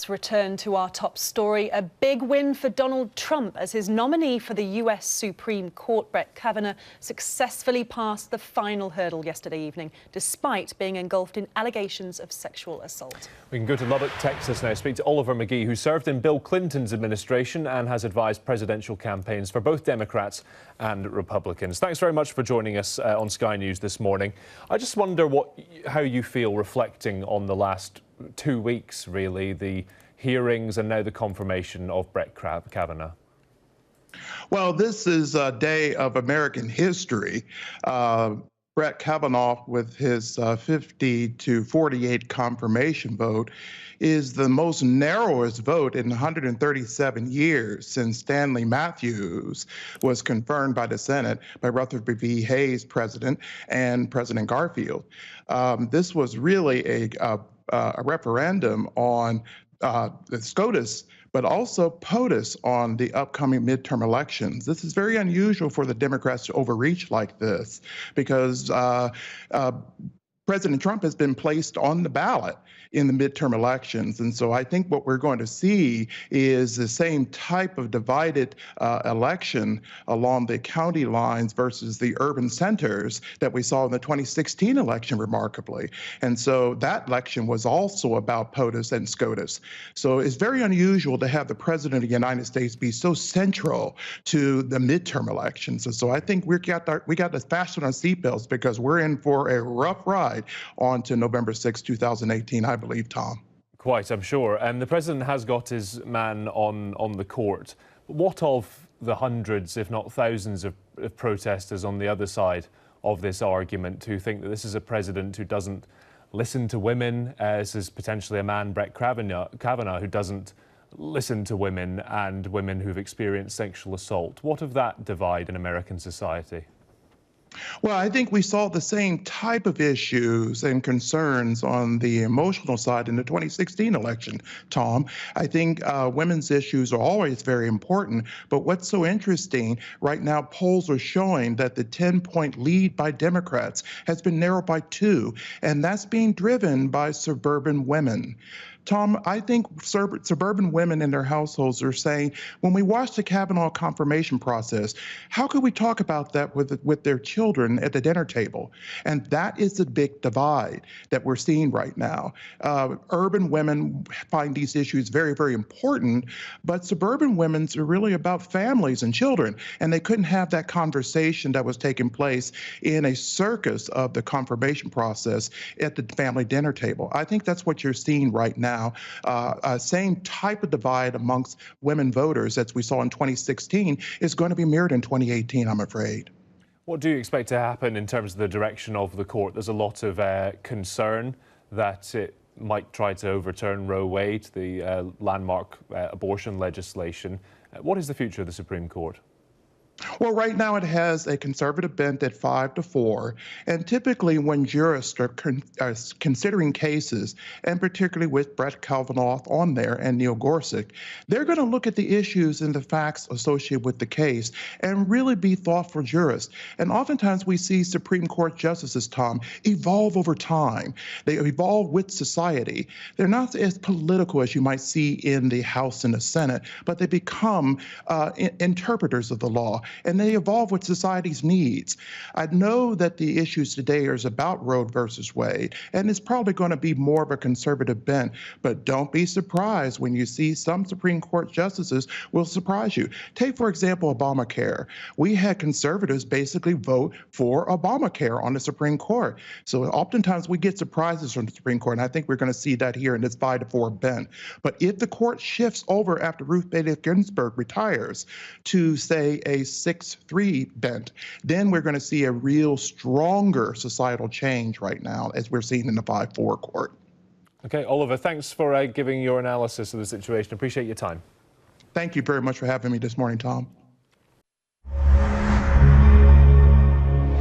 Let's return to our top story. A big win for Donald Trump as his nominee for the US Supreme Court, Brett Kavanaugh, successfully passed the final hurdle yesterday evening, despite being engulfed in allegations of sexual assault. We can go to Lubbock, Texas now, speak to Oliver McGee, who served in Bill Clinton's administration and has advised presidential campaigns for both Democrats and Republicans. Thanks very much for joining us on Sky News this morning. I just wonder how you feel reflecting on the last 2 weeks, really, the hearings and now the confirmation of Brett Kavanaugh. Well, this is a day of American history. Brett Kavanaugh, with his 50 to 48 confirmation vote, is the most narrowest vote in 137 years since Stanley Matthews was confirmed by the Senate by Rutherford B. Hayes, president, and President Garfield. This was really a referendum on the SCOTUS, but also POTUS on the upcoming midterm elections. This is very unusual for the Democrats to overreach like this because President Trump has been placed on the ballot in the midterm elections. And so I think what we're going to see is the same type of divided election along the county lines versus the urban centers that we saw in the 2016 election, remarkably. And so that election was also about POTUS and SCOTUS. So it's very unusual to have the president of the United States be so central to the midterm elections. And so I think we got to fasten our seatbelts because we're in for a rough ride on to November 6, 2018, I believe, Tom. Quite, I'm sure. And the president has got his man on the court. What of the hundreds, if not thousands, of protesters on the other side of this argument who think that this is a president who doesn't listen to women? This is potentially a man, Brett Kavanaugh, who doesn't listen to women and women who've experienced sexual assault. What of that divide in American society? Well, I think we saw the same type of issues and concerns on the emotional side in the 2016 election, Tom. I think women's issues are always very important, but what's so interesting, right now polls are showing that the 10-point lead by Democrats has been narrowed by 2, and that's being driven by suburban women. Tom, I think suburban women in their households are saying, when we watch the Kavanaugh confirmation process, how could we talk about that with their children at the dinner table? And that is the big divide that we're seeing right now. Urban women find these issues very, very important, but suburban women are really about families and children, and they couldn't have that conversation that was taking place in a circus of the confirmation process at the family dinner table. I think that's what you're seeing right now. Same type of divide amongst women voters as we saw in 2016 is going to be mirrored in 2018, I'm afraid. What do you expect to happen in terms of the direction of the court? There's a lot of concern that it might try to overturn Roe Wade, the landmark abortion legislation. What is the future of the Supreme Court? Well, right now it has a conservative bent at 5-4, and typically when jurists are considering cases, and particularly with Brett Kavanaugh on there and Neil Gorsuch, they're going to look at the issues and the facts associated with the case and really be thoughtful jurists. And oftentimes we see Supreme Court justices, Tom, evolve over time. They evolve with society. They're not as political as you might see in the House and the Senate, but they become interpreters of the law, and they evolve with society's needs. I know that the issues today are about Roe versus Wade, and it's probably going to be more of a conservative bent, but don't be surprised when you see some Supreme Court justices will surprise you. Take, for example, Obamacare. We had conservatives basically vote for Obamacare on the Supreme Court. So oftentimes we get surprises from the Supreme Court, and I think we're going to see that here in this 5-4 bent. But if the court shifts over after Ruth Bader Ginsburg retires to, say, a 6-3 bent, then we're going to see a real stronger societal change right now, as we're seeing in the 5-4 court. Okay, Oliver, thanks for giving your analysis of the situation. Appreciate your time. Thank you very much for having me this morning, Tom.